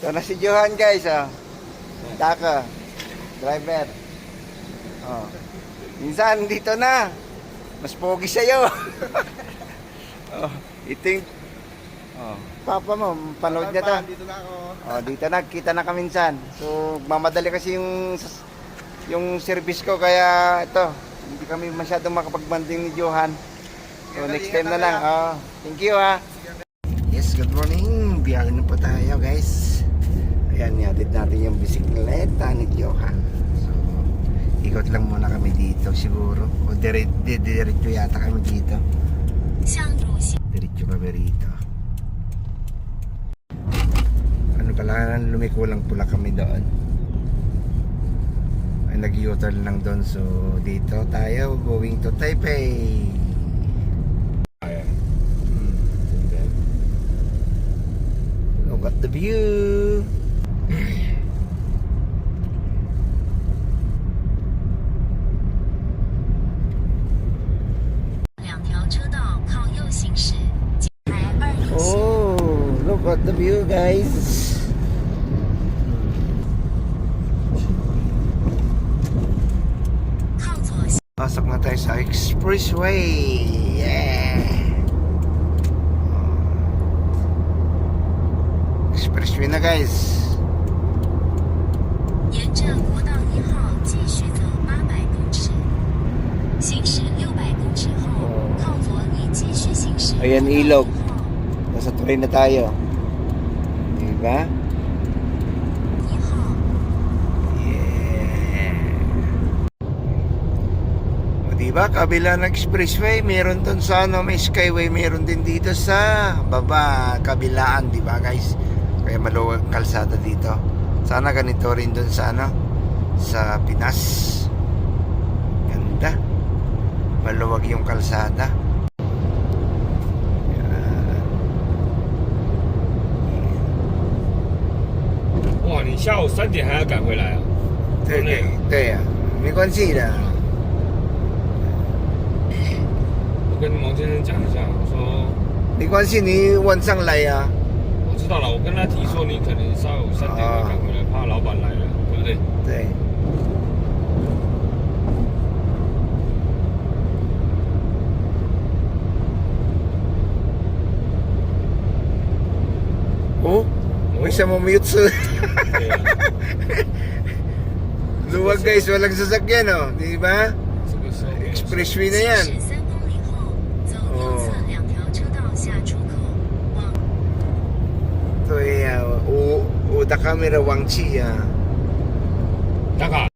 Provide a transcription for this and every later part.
Ito na si Johan guys, oh. Taka, driver. Oh. Minsan dito na. Mas pogi sa'yo. Oh, ito yung papa mo, panood niya to. Dito na ako. Oh, dito na, kita na kami minsan. So, mamadali kasi yung service ko kaya ito, hindi kami masyadong makapag-banding ni Johan. So, next time na lang. Oh, thank you ha. Yes, good morning. Biyahe na po tayo guys. Ayan, ihatid natin yung bisikleta ni Johan. So, ikot lang muna kami dito siguro. O diretso yata kami dito. Diretso kami rito. Ano pala, lumiko lang pula kami doon. Ay, nag-U-turn lang doon. So, dito tayo going to Taipei. Look at the view. Oh, look at the view guys. Pasok na tayo sa expressway. Yeah. Expressway na guys. Ayan ilog. Nasa tuloy na tayo. Diba? Yeah. O diba, kabila ng expressway, meron dun sa ano, may skyway, meron din dito sa baba, kabilaan, diba guys? Kaya maluwag kalsada dito. Sana ganito rin dun sa ano, sa Pinas. Ganda. Maluwag yung kalsada. 哇，你下午3点还要赶回来啊？对对对呀、没关系的。我跟蒙先生讲一下，我说没关系，你晚上来呀、我知道了，我跟他提说你可能下午3点要赶回来，怕老板来了，对不对？对。Oh, may isa mo mute. Luwag guys, walang sasakyan oh, di ba? Expressway na yan. Oh. Ito ay Uda Camera Wangchi ah. 打卡。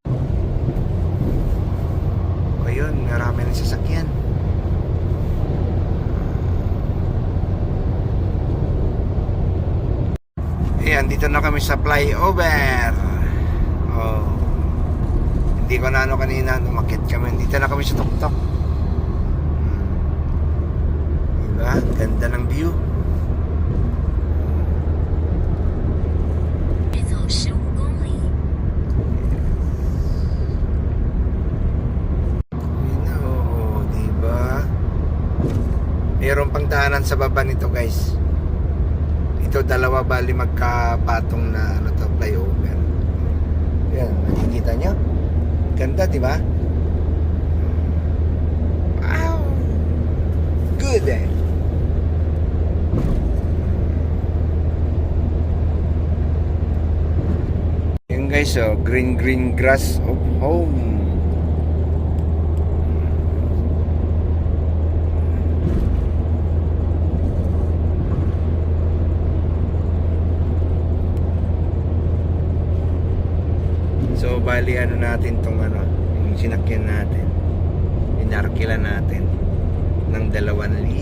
Ayun, marami ng sasakyan. Ayan, dito na kami sa flyover. Oh. Hindi ko na ano kanina, umakit kami. Dito na kami sa tuktok. Diba? Ganda ng view. Oo, diba? Mayroon pang daanan sa baba nito guys. Ito dalawa bali magkapatong na ano to, flyover. Yan, nakikita nyo? Ganda, di ba? Wow! Good eh! Yan guys, oh, green grass of home. So bali ano natin tong ano, yung sinakyan natin, inarkila natin ng 2,000.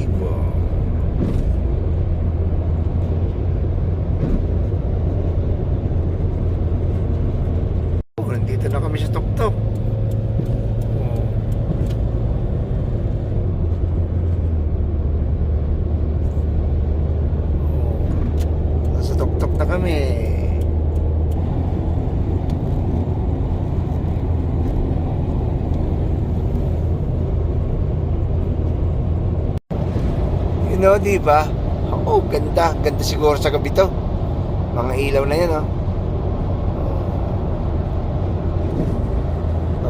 Oh, nandito na kami sa tuktok. Oh. Oh. Nasa tuktok na kami. You know, di ba? Oh, ganda. Ganda siguro sa gabi to. Mga ilaw na yun, oh.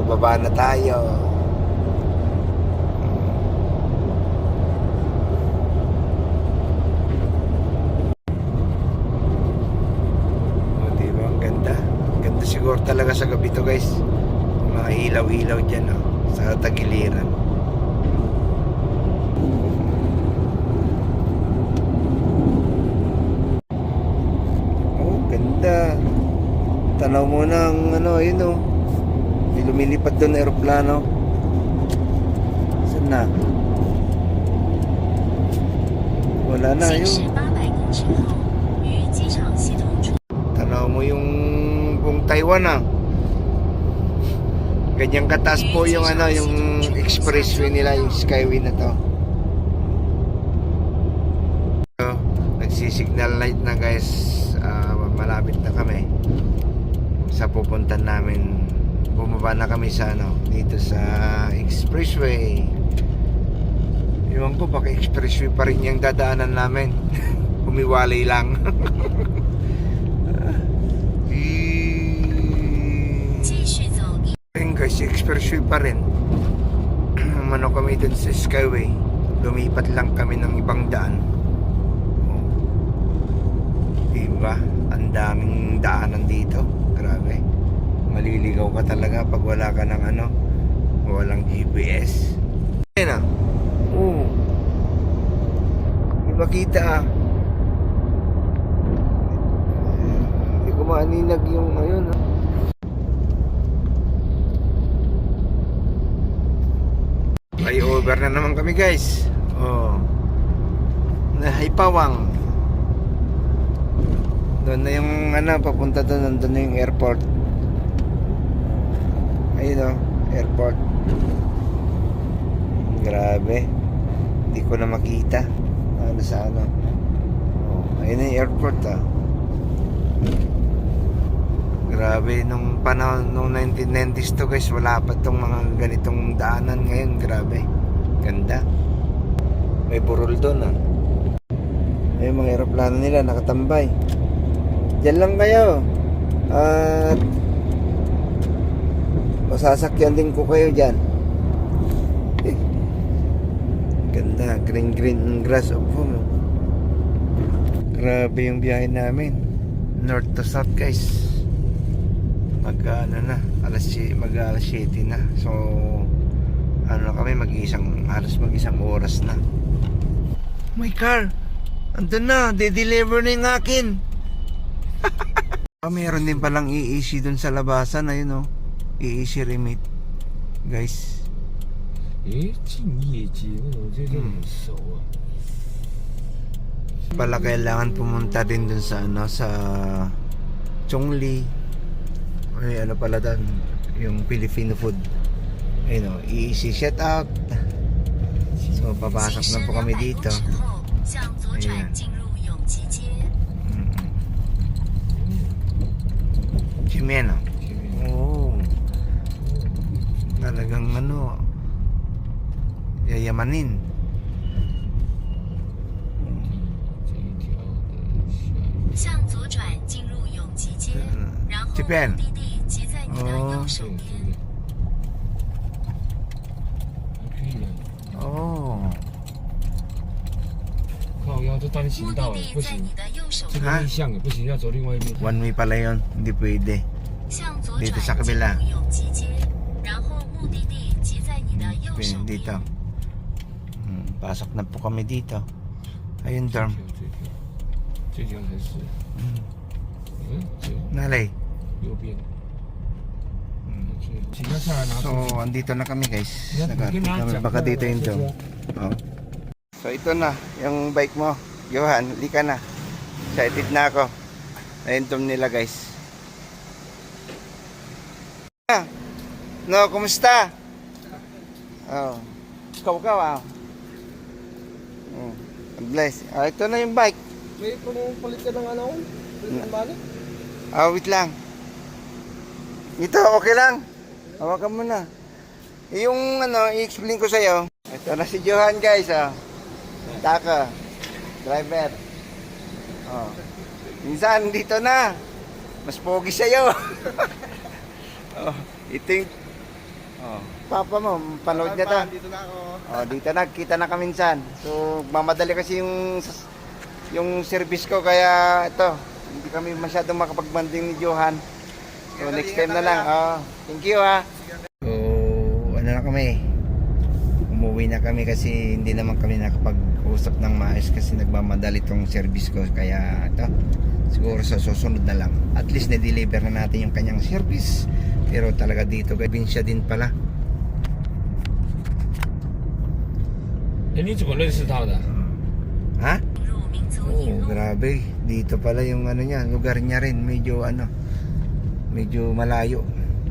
Bababa na tayo. O, diba? Ang ganda. Ganda siguro talaga sa gabi to, guys. Mga ilaw-ilaw dyan, oh, sa tagiliran. Oh, ganda. Tanaw mo ng ano, yun, oh. May lumilipad doon na aeroplano. Saan na? Wala na yun. Tanaw mo yung buong Taiwan, ah. Ganyang kataas po yung ano, yung expressway nila, yung skyway na to. So, nagsisignal light na, guys. Malapit na kami sa pupuntan namin. Bumaba na kami sa ano, dito sa expressway. Iwan ko, baka expressway pa rin yung dadaanan namin. Humiwalay lang. Ayun guys, expressway pa rin. Umano kami dun sa skyway. Lumipat lang kami ng ibang daan. Oh. Diba? Ang daming daanan dito. Grabe. Maliligaw ka talaga pag wala ka ng ano, walang GPS. Ayun, ah. Oo. Di makita, ah. Hindi ko maaninag yung ayun, ah. Flyover na naman kami, guys. Oh. Nahaipawang. Doon na yung ano, papunta doon, nandun na yung airport. Ayun, oh, airport. Grabe. Hindi ko na makita. Ano sa ano. Oh, ayun na yung airport, ah. Grabe, nung panahon, nung 1990s to, guys, wala pa tong mga ganitong daanan ngayon. Grabe. Ganda. May burol doon, ah. Ayun, mga aeroplano nila nakatambay. Diyan lang kayo. At masasakyan din ko kayo dyan. Ganda. Green ang grass. Opo. Grabe yung biyahe namin. North to south, guys. Mag 7 na. So ano kami, halos mag-isang oras na. My car andun na, de-deliver na yung akin. Meron din palang EEC dun sa labasan. Ayun, oh, EEC remit, guys. 敬业街，我这就很熟啊。 Pala kailangan pumunta din dun sa ano, sa Chongli. Ay, ano pala doon, yung Filipino food. Ayun, oh, EEC shout out. So papasok na po kami dito. Ayan. Chimeno. Oo. Talagang ano, yayamanin. 向左转进入永吉街，然后目 Japan. 的地即在你的右手边。 Oh. 靠腰这单行目道的地在不行你，的右手这边。个逆向也不行，要走另外一边。 One way pala yun. Hindi pwede. 向左 Dito 转 sa 进 kabila. 入永吉街，然后目的地即在你的右手 Dito. 边。 Pasok na po kami dito. Ayun, dorm. 这条才是。这 Nalay. 右边。请他下来拿。 So, andito na kami, guys. Yan, Nag-arty ginagawa kami. dyan. Baka dito yung dorm. Oh. So, ito na. Yung bike mo. Johan, lika na. Excited na ako. Ayun dorm nila, guys. No, kumusta? Oh. Ikaw, ah. God bless. Ah, ito na yung bike. May palit ka ng ano? Palit ng balik? Ah, wait lang. Ito, okay lang. Hawakan mo na. Yung ano, i-explain ko sa'yo. Ito na si Johan, guys, oh. Taka. Driver. Oh. Minsan, dito na. Mas pogi sa'yo. Oh, ito yung... Oh, papa mo, panood niya to. Dito na ako. Oh, dito na, kita na kami minsan. So, mamadali kasi yung service ko, kaya ito, hindi kami masyadong makapag-banding ni Johan. So, next time na lang. Oh, thank you ha. So, ano na kami? Umuwi na kami kasi hindi naman kami nakapag-usap ng maayos kasi nagmamadali tong service ko. Kaya ito, siguro sa susunod na lang. At least na-deliver na natin yung kanyang service. Pero talaga dito, probinsya din pala. 哎，你怎么认识他的？ Ha? 入民族 Oh, 引入 grabe. Dito pala yung ano niya, lugar niya rin. Medyo ano, medyo malayo.